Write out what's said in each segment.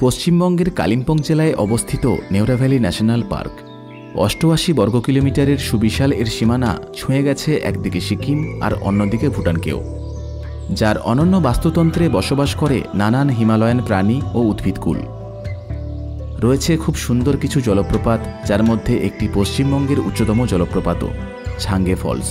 পশ্চিমবঙ্গের কালিম্পং জেলায় অবস্থিত নেওরা ভ্যালি ন্যাশনাল পার্ক ৮৮ বর্গ কিলোমিটারের সুবিশাল এর সীমানা ছুঁয়ে গেছে একদিকে সিকিম আর অন্যদিকে ভুটানকেও, যার অনন্য বাস্তুতন্ত্রে বসবাস করে নানান হিমালয়ান প্রাণী ও উদ্ভিদকুল। রয়েছে খুব সুন্দর কিছু জলপ্রপাত, যার মধ্যে একটি পশ্চিমবঙ্গের উচ্চতম জলপ্রপাতও, ছাঙ্গে ফলস।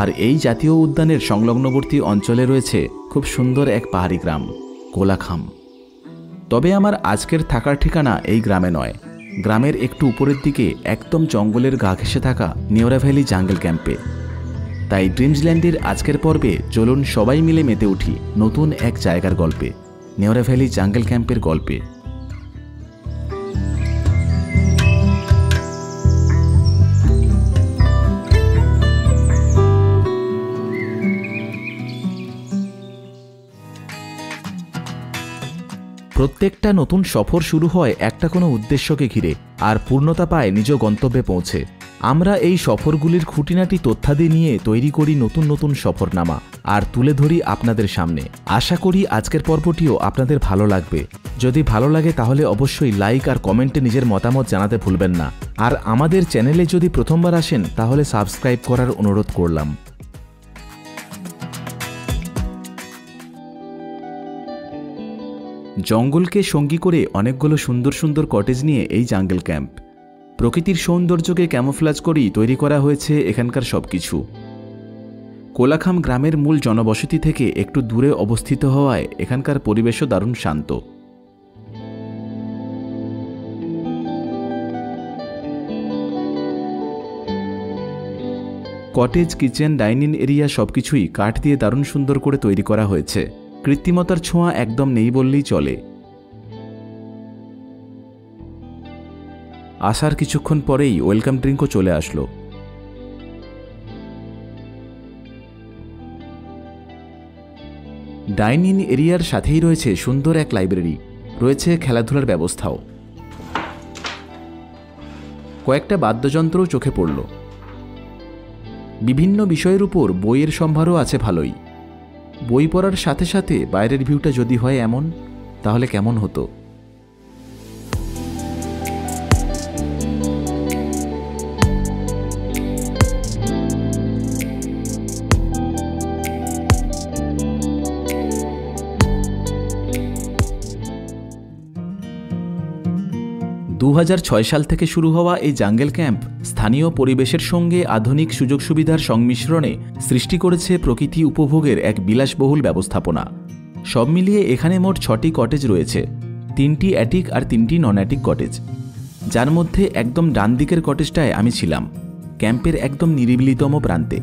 আর এই জাতীয় উদ্যানের সংলগ্নবর্তী অঞ্চলে রয়েছে খুব সুন্দর এক পাহাড়ি গ্রাম, কোলাখাম। তবে আমার আজকের থাকার ঠিকানা এই গ্রামে নয়, গ্রামের একটু উপরের দিকে একদম জঙ্গলের গা ঘেঁষে থাকা নেওরা ভ্যালি জাঙ্গল ক্যাম্পে। তাই ড্রিমসল্যান্ডের আজকের পর্বে চলুন সবাই মিলে মেতে উঠি নতুন এক জায়গার গল্পে, নেওরা ভ্যালি জাঙ্গল ক্যাম্পের গল্পে। প্রত্যেকটা নতুন সফর শুরু হয় একটা কোনো উদ্দেশ্যকে ঘিরে, আর পূর্ণতা পায় নিজ গন্তব্যে পৌঁছে। আমরা এই সফরগুলির খুঁটিনাটি তথ্যাদি নিয়ে তৈরি করি নতুন নতুন সফরনামা আর তুলে ধরি আপনাদের সামনে। আশা করি আজকের পর্বটিও আপনাদের ভালো লাগবে। যদি ভালো লাগে তাহলে অবশ্যই লাইক আর কমেন্টে নিজের মতামত জানাতে ভুলবেন না। আর আমাদের চ্যানেলে যদি প্রথমবার আসেন তাহলে সাবস্ক্রাইব করার অনুরোধ করলাম। জঙ্গলকে সঙ্গী করে অনেকগুলো সুন্দর সুন্দর কটেজ নিয়ে এই জাঙ্গল ক্যাম্প। প্রকৃতির সৌন্দর্যকে ক্যামোফ্লাজ করেই তৈরি করা হয়েছে এখানকার সবকিছু। কোলাখাম গ্রামের মূল জনবসতি থেকে একটু দূরে অবস্থিত হওয়ায় এখানকার পরিবেশও দারুণ শান্ত। কটেজ, কিচেন, ডাইনিং এরিয়া সবকিছুই কাঠ দিয়ে দারুণ সুন্দর করে তৈরি করা হয়েছে। কৃত্রিমতার ছোঁয়া একদম নেই বললেই চলে। আসার কিছুক্ষণ পরেই ওয়েলকাম ড্রিঙ্কও চলে আসলো। ডাইনিং এরিয়ার সাথেই রয়েছে সুন্দর এক লাইব্রেরি, রয়েছে খেলাধুলার ব্যবস্থাও। কয়েকটা বাদ্যযন্ত্রও চোখে পড়ল। বিভিন্ন বিষয়ের উপর বইয়ের সম্ভারও আছে ভালোই। বই পড়ার সাথে সাথে বাইরের ভিউটা যদি হয় এমন, তাহলে কেমন হতো। সাল থেকে শুরু হওয়া এই জাঙ্গল ক্যাম্প স্থানীয় পরিবেশের সঙ্গে আধুনিক সুযোগ সুবিধার সংমিশ্রণে সৃষ্টি করেছে প্রকৃতি উপভোগের এক বিলাসবহুল ব্যবস্থাপনা। সব মিলিয়ে এখানে মোট 6টি কটেজ রয়েছে, 3টি অ্যাটিক আর 3টি নন অ্যাটিক কটেজ, যার মধ্যে একদম ডান দিকের কটেজটায় আমি ছিলাম, ক্যাম্পের একদম নিরিবিলিতম প্রান্তে।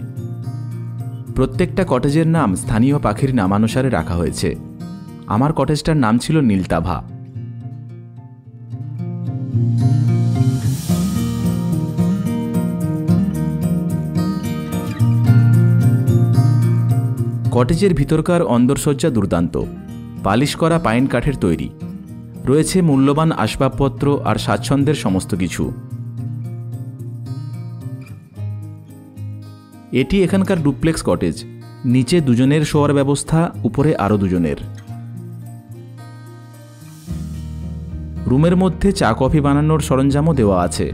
প্রত্যেকটা কটেজের নাম স্থানীয় পাখির নামানুসারে রাখা হয়েছে। আমার কটেজটার নাম ছিল নীলতাভা। কটেজের ভিতরকার অন্দরসজ্জা দুর্দান্ত, পালিশ করা পাইন কাঠের তৈরি। রয়েছে মূল্যবান আসবাবপত্র আর স্বাচ্ছন্দ্যের সমস্ত কিছু। এটি এখানকার ডুপ্লেক্স কটেজ। নিচে 2 জনের শোয়ার ব্যবস্থা, উপরে আরও 2 জনের। রুমের মধ্যে চা কফি বানানোর সরঞ্জামও দেওয়া আছে।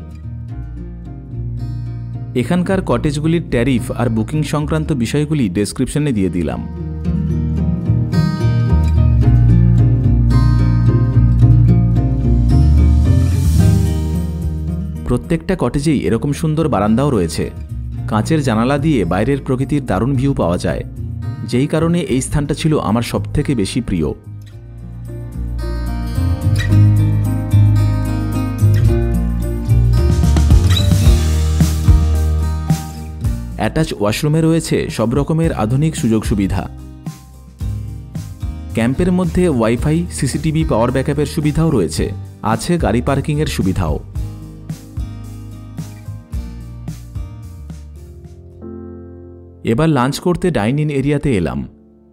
এখানকার কটেজগুলির ট্যারিফ আর বুকিং সংক্রান্ত বিষয়গুলি ডেসক্রিপশনে দিয়ে দিলাম। প্রত্যেকটা কটেজেই এরকম সুন্দর বারান্দাও রয়েছে। কাঁচের জানালা দিয়ে বাইরের প্রকৃতির দারুণ ভিউ পাওয়া যায়, যেই কারণে এই স্থানটা ছিল আমার সবথেকে বেশি প্রিয়। অ্যাটাচ ওয়াশরুমে রয়েছে সব রকমের আধুনিক সুযোগ সুবিধা। ক্যাম্পের মধ্যে ওয়াইফাই, সিসিটিভি, পাওয়ার ব্যাকআপের সুবিধাও রয়েছে। আছে গাড়ি পার্কিংয়ের সুবিধাও। এবার লাঞ্চ করতে ডাইনিং এরিয়াতে এলাম।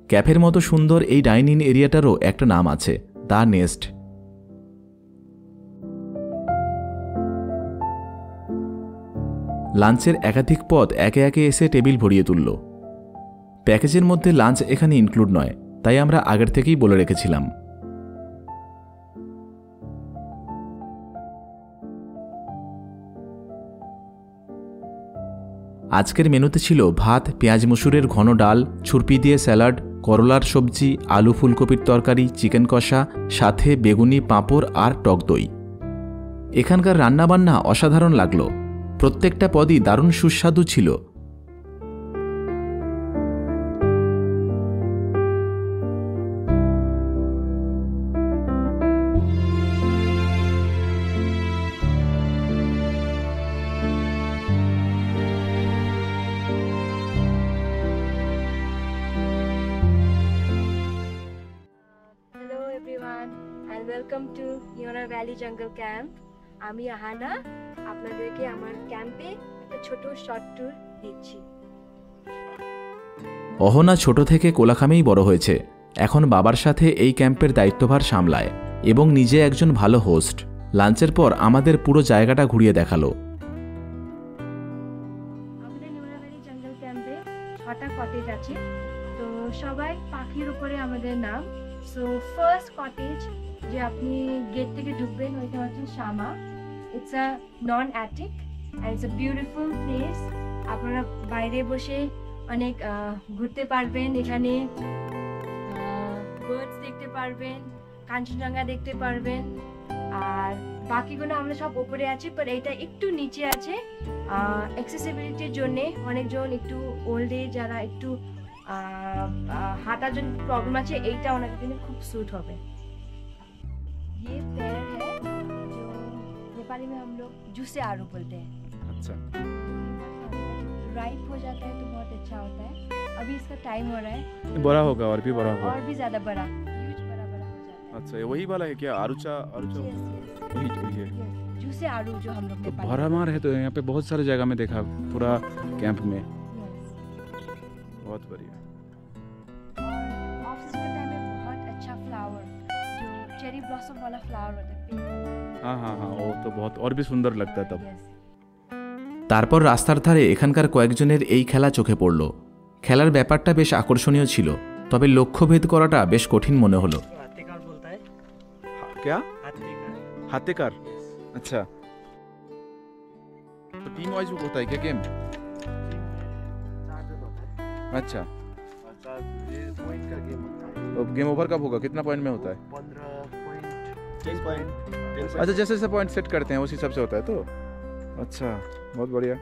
ক্যাফের মতো সুন্দর এই ডাইনিং এরিয়াটারও একটা নাম আছে, দ্য নেস্ট। লাঞ্চের একাধিক পদ একে একে এসে টেবিল ভরিয়ে তুলল। প্যাকেজের মধ্যে লাঞ্চ এখানে ইনক্লুড নয়, তাই আমরা আগের থেকেই বলে রেখেছিলাম। আজকের মেনুতে ছিল ভাত, পেঁয়াজ মসুরের ঘন ডাল, ছুরপি দিয়ে স্যালাড, করলার সবজি, আলু ফুলকপির তরকারি, চিকেন কষা, সাথে বেগুনি, পাঁপড় আর টক দই। এখানকার রান্নাবান্না অসাধারণ লাগলো, প্রত্যেকটা পদই দারুণ সুস্বাদু ছিল। ওয়েলকাম টু ইয়োনা ভ্যালি জঙ্গল ক্যাম্প। আমি আহানা আপনাদেরকে আমার ক্যাম্পে একটা ছোট শর্ট ট্যুর দিচ্ছি। অহনা ছোট থেকে কোলাখামেই বড় হয়েছে, এখন বাবার সাথে এই ক্যাম্পের দায়িত্বভার সামলায় এবং নিজে একজন ভালো হোস্ট। লাঞ্চের পর আমাদের পুরো জায়গাটা ঘুরিয়ে দেখালো। আমাদের ইয়োনা ভ্যালি জঙ্গল ক্যাম্পে 6টা কটেজ আছে, তো সবাই পাখির উপরে আমাদের নাম। সো ফার্স্ট কটেজ যে আপনি গেট থেকে ঢুকবেন ওইটা হচ্ছে Shama. It's a non attic and it's a beautiful place. আপনারা বাইরে বসে অনেক ঘুরতে পারবেন, এখানে বার্ডস দেখতে পারবেন, কাঞ্চনজঙ্ঘা দেখতে পারবেন। আর বাকিগুলো আমরা সব উপরে আছি, বাট এইটা একটু নিচে আছে অ্যাক্সেসিবিলিটির জন্যে। অনেকজন একটু ওল্ড এজ, যারা একটু হাঁটার জন্য প্রবলেম আছে, এইটা ওনাদের জন্য খুব স্যুট হবে। ये पेड़ है जो नेपाली में हम लोग जूसे आरू बोलते हैं। अच्छा, राइप हो जाता है तो बहुत अच्छा होता है। अभी इसका टाइम हो रहा है, बड़ा होगा और भी बड़ा होगा और भी ज्यादा बड़ा, ह्यूज बड़ा बड़ा हो जाता है। अच्छा, ये वही वाला है क्या? आरुचा आरुचा Yes, yes, वही है। yes. जूसे आरू जो हम लोग तो नेपाली भरामार है, तो यहाँ पे बहुत सारे जगह में देखा पूरा कैंप में। Yes. बहुत बढ़िया। और ऑफ सीजन के टाइम में बहुत अच्छा फ्लावर, जो चेरी ब्लॉसम वाला फ्लावर होता है, पिंक वाला। हाँ हाँ हाँ, वो तो बहुत और भी सुंदर लगता है तब। Yes. তারপর রাস্তার ধারে এখানকার কয়েকজনের এই খেলা চোখে পড়ল। খেলার ব্যাপারটা বেশ আকর্ষণীয় ছিল, তবে লক্ষ্যভেদ করাটা বেশ কঠিন মনে হলো। हाथीकार बोलता है। क्या? हाथीकार। हाथीकार? अच्छा, तो टीम वाइज होता है क्या गेम? 4 जन होता है। अच्छा, और 4 पॉइंट का गेम होता है। तो गेम ओवर कब होगा? कितना पॉइंट में होता है? 15 पॉइंट, 10 पॉइंट, 10 पॉइंट। अच्छा, जैसे जैसे पॉइंट सेट करते हैं उस हिसाब से होता है। तो अच्छा, बहुत बढ़िया।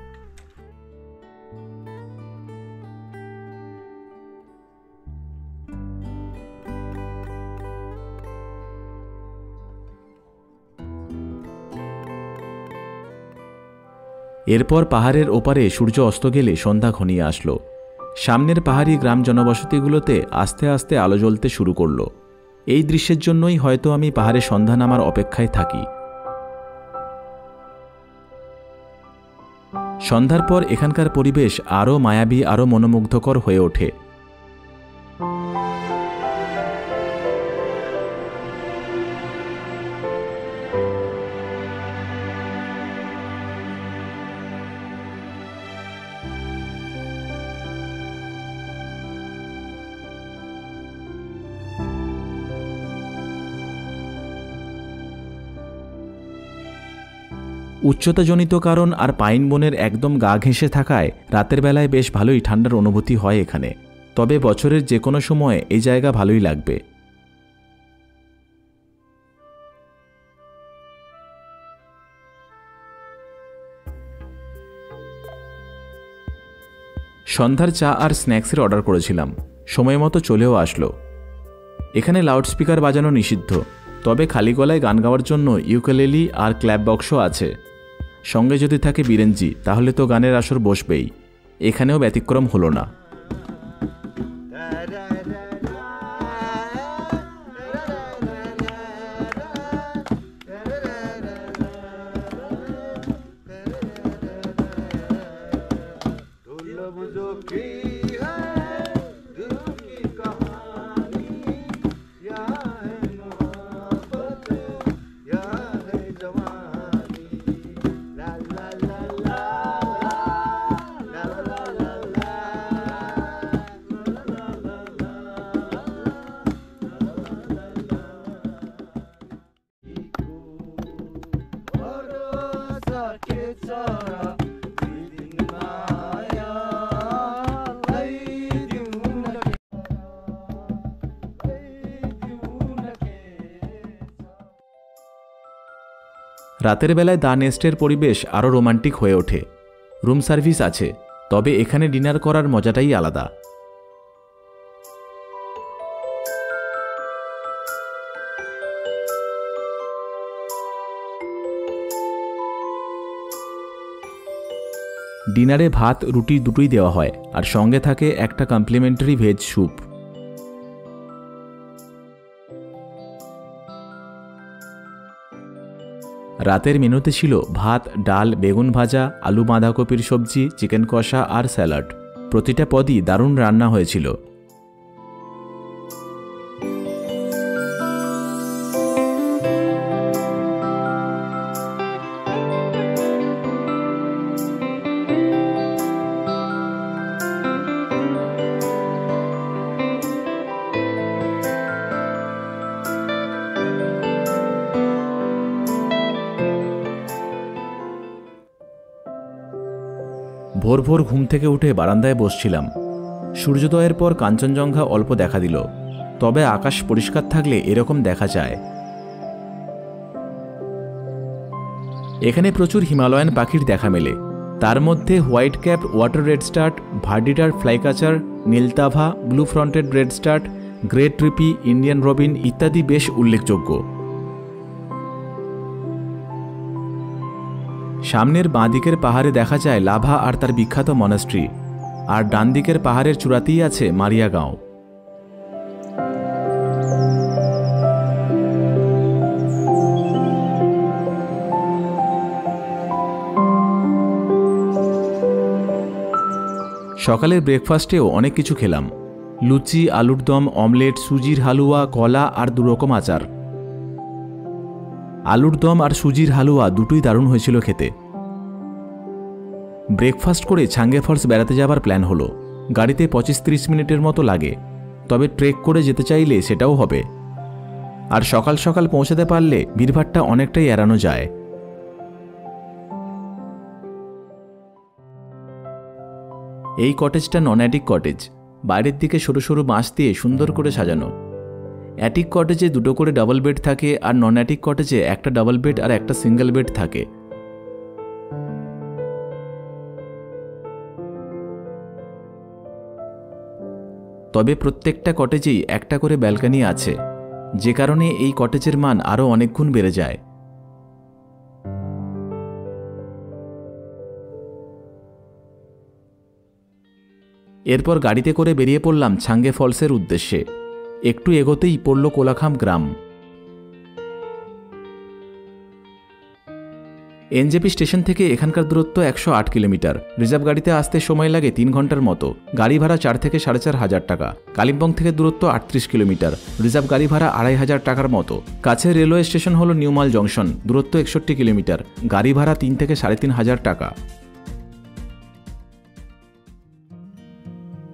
এরপর পাহাড়ের ওপারে সূর্য অস্ত গেলে সন্ধ্যা ঘনিয়ে আসলো। সামনের পাহাড়ি গ্রাম জনবসতিগুলোতে আস্তে আস্তে আলো জ্বলতে শুরু করলো। এই দৃশ্যের জন্যই হয়তো আমি পাহাড়ে সন্ধ্যা নামার অপেক্ষায় থাকি। সন্ধ্যার পর এখানকার পরিবেশ আরও মায়াবী, আরও মনোমুগ্ধকর হয়ে ওঠে। উচ্চতাজনিত কারণ আর পাইন বনের একদম গা ঘেঁষে থাকায় রাতের বেলায় বেশ ভালোই ঠান্ডার অনুভূতি হয় এখানে। তবে বছরের যে কোনো সময় এই জায়গা ভালোই লাগবে। সন্ধ্যার চা আর স্ন্যাক্সের অর্ডার করেছিলাম, সময় মতো চলেও আসলো। এখানে লাউডস্পিকার বাজানো নিষিদ্ধ, তবে খালি গলায় গান গাওয়ার জন্য ইউকেলেলি আর ক্ল্যাপ বক্সও আছে। সঙ্গে যদি থাকে বিরেঞ্জি, তাহলে তো গানের আসর বসবেই। এখানেও ব্যতিক্রম হলো না। রাতের বেলায় দ্য নেস্টের পরিবেশ আরও রোমান্টিক হয়ে ওঠে। রুম সার্ভিস আছে, তবে এখানে ডিনার করার মজাটাই আলাদা। ডিনারে ভাত রুটি দুটোই দেওয়া হয়, আর সঙ্গে থাকে একটা কমপ্লিমেন্টারি ভেজ স্যুপ। রাতের মেনুতে ছিল ভাত, ডাল, বেগুন ভাজা, আলু বাঁধাকপির সবজি, চিকেন কষা আর স্যালাড। প্রতিটা পদই দারুণ রান্না হয়েছিল। ভোর ভোর ঘুম থেকে উঠে বারান্দায় বসছিলাম। সূর্যোদয়ের পর কাঞ্চনজঙ্ঘা অল্প দেখা দিল, তবে আকাশ পরিষ্কার থাকলে এরকম দেখা যায়। এখানে প্রচুর হিমালয়ান পাখির দেখা মেলে। তার মধ্যে white cap water redstart, verditer flycatcher, নীলতাভা, ব্লু ফ্রন্টেড রেডস্টার্ট, গ্রেট ট্রিপি, ইন্ডিয়ান রবিন ইত্যাদি বেশ উল্লেখযোগ্য। সামনের বাঁ দিকের পাহাড়ে দেখা যায় লাভা আর তার বিখ্যাত মনাস্ট্রি, আর ডান দিকের পাহাড়ের চূড়াতেই আছে মারিয়া গাঁও। সকালের ব্রেকফাস্টেও অনেক কিছু খেলাম। লুচি, আলুর দম, অমলেট, সুজির হালুয়া, কলা আর দুরকম আচার। আলুর দম আর সুজির হালুয়া দুটোই দারুণ হয়েছিল খেতে। ব্রেকফাস্ট করে ছাঙ্গে ফলস বেড়াতে যাবার প্ল্যান হলো। গাড়িতে 25-30 মিনিটের মতো লাগে, তবে ট্রেক করে যেতে চাইলে সেটাও হবে। আর সকাল সকাল পৌঁছাতে পারলে ভিড়ভাট্টা অনেকটাই এড়ানো যায়। এই কটেজটা নন অ্যাটিক কটেজ। বাইরের দিকে সরু সরু বাঁশ দিয়ে সুন্দর করে সাজানো। অ্যাটিক কটেজে দুটো করে ডাবল বেড থাকে, আর নন অ্যাটিক কটেজে একটা ডাবল বেড আর একটা সিঙ্গেল বেড থাকে। তবে প্রত্যেকটা কটেজেই একটা করে ব্যালকনি আছে, যে কারণে এই কটেজের মান আরও অনেক গুণ বেড়ে যায়। এরপর গাড়িতে করে বেরিয়ে পড়লাম ছাঙ্গে ফলসের উদ্দেশ্যে। একটু এগোতেই পড়ল কোলাখাম গ্রাম। এনজেপি স্টেশন থেকে এখানকার দূরত্ব 108 কিলোমিটার। রিজার্ভ গাড়িতে আসতে সময় লাগে 3 ঘন্টার মতো। গাড়ি ভাড়া 4 থেকে 4,500 টাকা। কালিম্পং থেকে দূরত্ব 38 কিলোমিটার। রিজার্ভ গাড়ি ভাড়া 2,500 টাকার মতো। কাছে রেলওয়ে স্টেশন হল নিউমাল জংশন, দূরত্ব 61 কিলোমিটার। গাড়ি ভাড়া 3 থেকে 3,500 টাকা।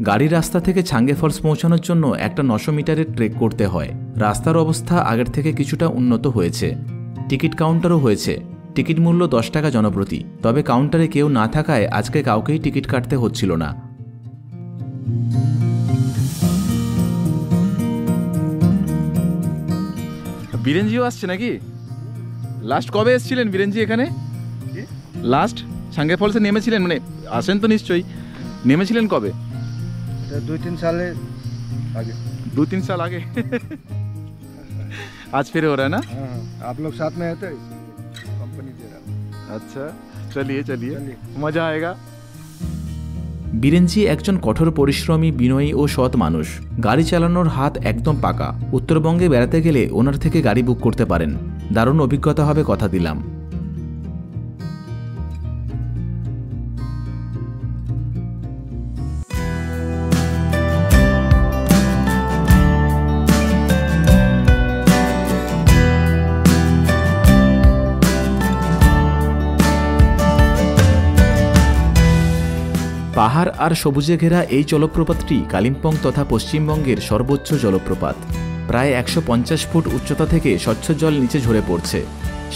গাড়ি রাস্তা থেকে ছাঙ্গে ফলস পৌঁছানোর জন্য একটা 900 মিটারের ট্রেক করতে হয়। রাস্তার অবস্থা আগের থেকে কিছুটা উন্নত হয়েছে। টিকিট কাউন্টারও হয়েছে। টিকিট মূল্য 10 টাকা জনপ্রতি। তবে কাউন্টারে কেউ না থাকায় আজকে কাউকেই টিকিট কাটতে হচ্ছিল না। বীরেনজিও আসছে নাকি? লাস্ট কবে এসেছিলেন বীরেনজি এখানে? লাস্ট ছাঙ্গে ফলসে নেমেছিলেন, মানে আসেন তো নিশ্চয়ই। নেমেছিলেন কবে? 2-3 साल आगे। 2-3 साल आगे। आज फिर हो रहा है ना? हाँ, आप लोग साथ में आते कंपनी दे रहा। अच्छा, चलिए चलिए, मजा आएगा। বীরেনজি একজন কঠোর পরিশ্রমী, বিনয়ী ও সৎ মানুষ। গাড়ি চালানোর হাত একদম পাকা। উত্তরবঙ্গে বেড়াতে গেলে ওনার থেকে গাড়ি বুক করতে পারেন। দারুণ অভিজ্ঞতা হবে, কথা দিলাম। পাহাড় আর সবুজে ঘেরা এই জলপ্রপাতটি কালিম্পং তথা পশ্চিমবঙ্গের সর্বোচ্চ জলপ্রপাত। প্রায় 150 ফুট উচ্চতা থেকে স্বচ্ছ জল নিচে ঝরে পড়ছে।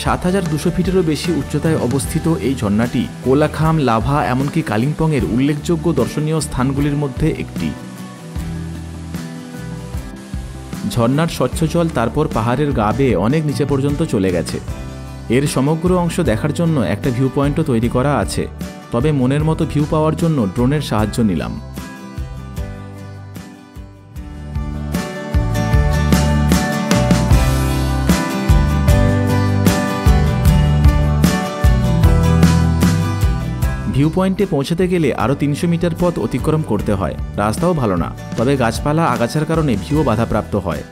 7200 ফিটেরও বেশি উচ্চতায় অবস্থিত এই ঝর্ণাটি কোলাখাম, লাভা এমনকি কালিম্পংয়ের উল্লেখযোগ্য দর্শনীয় স্থানগুলির মধ্যে একটি। ঝর্ণার স্বচ্ছ জল তারপর পাহাড়ের গা বেয়ে অনেক নিচে পর্যন্ত চলে গেছে। এর সমগ্র অংশ দেখার জন্য একটা ভিউ পয়েন্টও তৈরি করা আছে, তবে মনের মতো ভিউ পাওয়ার জন্য ড্রোনের সাহায্য নিলাম। ভিউ পয়েন্টে পৌঁছাতে গেলে আরও 300 মিটার পথ অতিক্রম করতে হয়। রাস্তাও ভালো না, তবে গাছপালা আগাছার কারণে ভিউও বাধাপ্রাপ্ত হয়।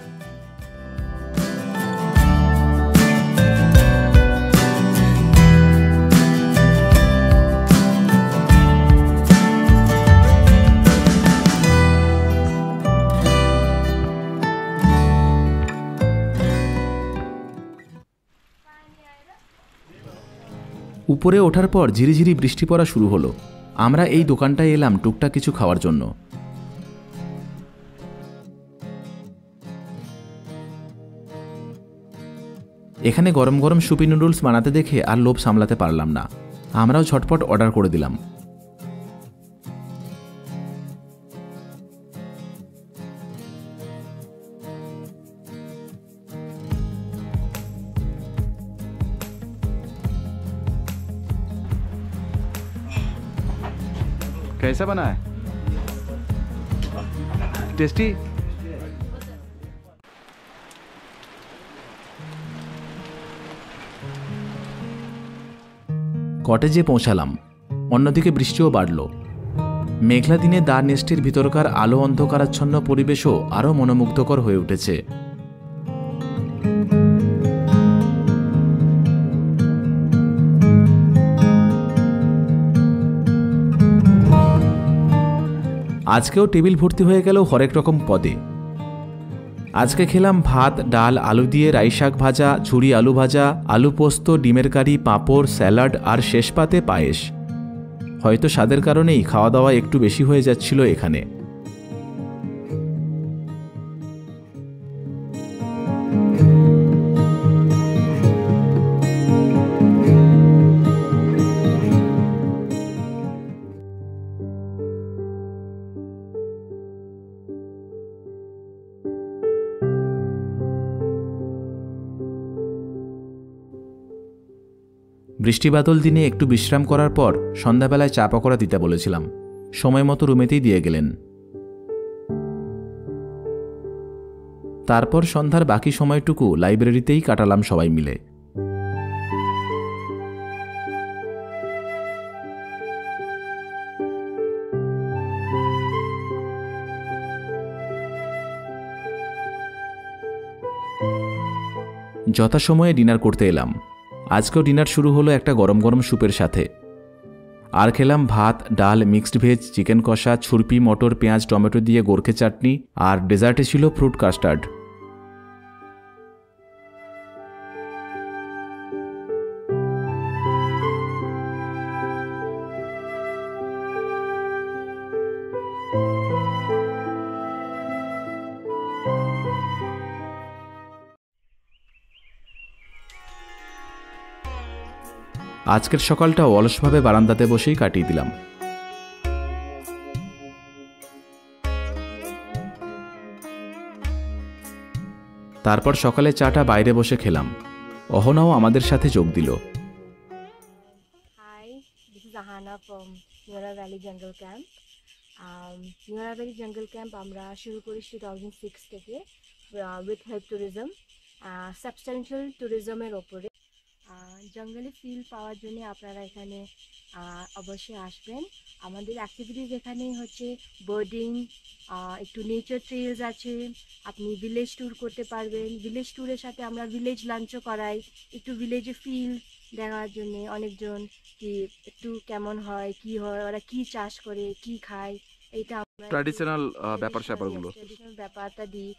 উপরে ওঠার পর ঝিরিঝিরি বৃষ্টি পড়া শুরু হলো। আমরা এই দোকানটায় এলাম টুকটাক কিছু খাওয়ার জন্য। এখানে গরম গরম সুপি নুডলস বানাতে দেখে আর লোভ সামলাতে পারলাম না, আমরাও ঝটপট অর্ডার করে দিলাম। कैसा बना है? टेस्टी? কটেজে পৌঁছালাম। অন্যদিকে বৃষ্টিও বাড়ল। মেঘলা দিনে দা নেস্টের ভিতরকার আলো অন্ধকারাচ্ছন্ন পরিবেশও আরও মনোমুগ্ধকর হয়ে উঠেছে। আজকেও টেবিল ভর্তি হয়ে গেল হরেক রকম পদে। আজকে খেলাম ভাত, ডাল, আলু দিয়ে রাই শাক ভাজা, ঝুরি আলু ভাজা, আলু পোস্ত, ডিমের কারি, পাঁপড়, স্যালাড আর শেষ পাতে পায়েস। হয়তো স্বাদের কারণেই খাওয়া দাওয়া একটু বেশি হয়ে যাচ্ছিল এখানে। বৃষ্টিবাদল দিনে একটু বিশ্রাম করার পর সন্ধ্যাবেলায় চা পকোড়া দিতে বলেছিলাম, সময় মতো রুমেতেই দিয়ে গেলেন। তারপর সন্ধ্যার বাকি সময়টুকু লাইব্রেরিতেই কাটালাম সবাই মিলে। যথাসময়ে ডিনার করতে এলাম। আজকেও ডিনার শুরু হলো একটা গরম গরম স্যুপের সাথে। আর খেলাম ভাত, ডাল, মিক্সড ভেজ, চিকেন কষা, ছুরপি, মটর, পেঁয়াজ, টমেটো দিয়ে গোরখে চাটনি, আর ডেজার্টে ছিল ফ্রুট কাস্টার্ড। আজকের সকালটা অলসভাবে বারান্দাতে বসেই কাটিয়ে দিলাম। তারপর সকালে চাটা বাইরে বসে খেলাম। অহনাও আমাদের সাথে যোগ দিল। Hi, this is Ahana from Nuara Valley Jungle Camp. Nuara Valley Jungle Camp আমরা শুরু করি 2006 থেকে with help tourism, substantial tourism-এর ওপরে। জঙ্গলে ফিল পাওয়ার জন্য আপনারা এখানে অবশ্যই আসবেন। আমাদের অ্যাক্টিভিটিস এখানে হচ্ছে বার্ডিং, একটু নেচার ট্রেলস আছে, আপনি ভিলেজ ট্যুর করতে পারবেন। ভিলেজ ট্যুরের সাথে আমরা ভিলেজ লাঞ্চও করাই, একটু ভিলেজে ফিল দেখার জন্য। অনেকজন কি একটু কেমন হয়, কি হয়, ওরা কি চাষ করে, কি খায়, এইটা আমরা ট্র্যাডিশনাল ব্যাপারগুলো ট্র্যাডিশনাল ব্যাপারটা দিই।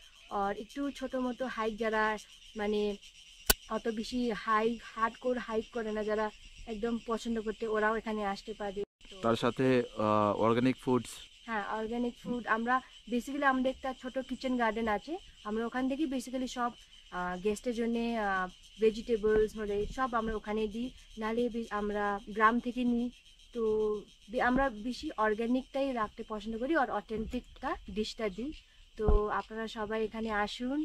আর একটু ছোটো মতো হাইক, যারা মানে অত বেশি হার্ডকোর হাইক করে না, যারা একদম পছন্দ করতে, ওরাও এখানে আসতে পারে। তার সাথে অর্গানিক ফুডস, হ্যাঁ, অর্গানিক ফুড আমরা বেসিক্যালি আমাদের একটা ছোট কিচেন গার্ডেন আছে, আমরা ওখান থেকেই বেসিক্যালি সব গেস্টের জন্যে ভেজিটেবলস হলে সব আমরা ওখানে দিই, নাহলে আমরা গ্রাম থেকে নিই। তো আমরা বেশি অর্গ্যানিকটাই রাখতে পছন্দ করি আর অথেন্টিকটা ডিশটা দিই। তো আপনারা সবাই এখানে আসুন,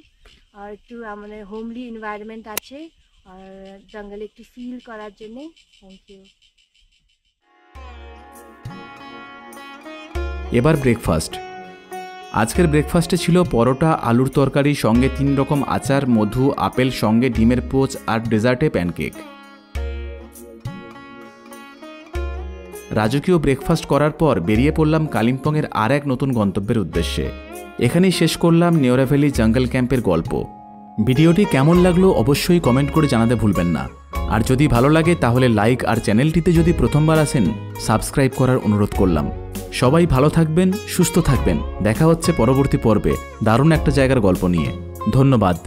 আর একটু আমাদের হোমলি এনভায়রনমেন্ট আছে আর জঙ্গলে একটু ফিল করার জন্যে। Thank you. এবার ব্রেকফাস্ট। আজকের ব্রেকফাস্টে ছিল পরোটা, আলুর তরকারি, সঙ্গে 3 রকম আচার, মধু, আপেল, সঙ্গে ডিমের পোচ আর ডেজার্টে প্যানকেক। রাজকীয় ব্রেকফাস্ট করার পর বেরিয়ে পড়লাম কালিম্পংয়ের আর এক নতুন গন্তব্যের উদ্দেশ্যে। এখানেই শেষ করলাম নেওরা ভ্যালি জঙ্গল ক্যাম্পের গল্প। ভিডিওটি কেমন লাগলো অবশ্যই কমেন্ট করে জানাতে ভুলবেন না। আর যদি ভালো লাগে তাহলে লাইক, আর চ্যানেলটিতে যদি প্রথমবার আসেন সাবস্ক্রাইব করার অনুরোধ করলাম। সবাই ভালো থাকবেন, সুস্থ থাকবেন। দেখা হচ্ছে পরবর্তী পর্বে দারুণ একটা জায়গার গল্প নিয়ে। ধন্যবাদ।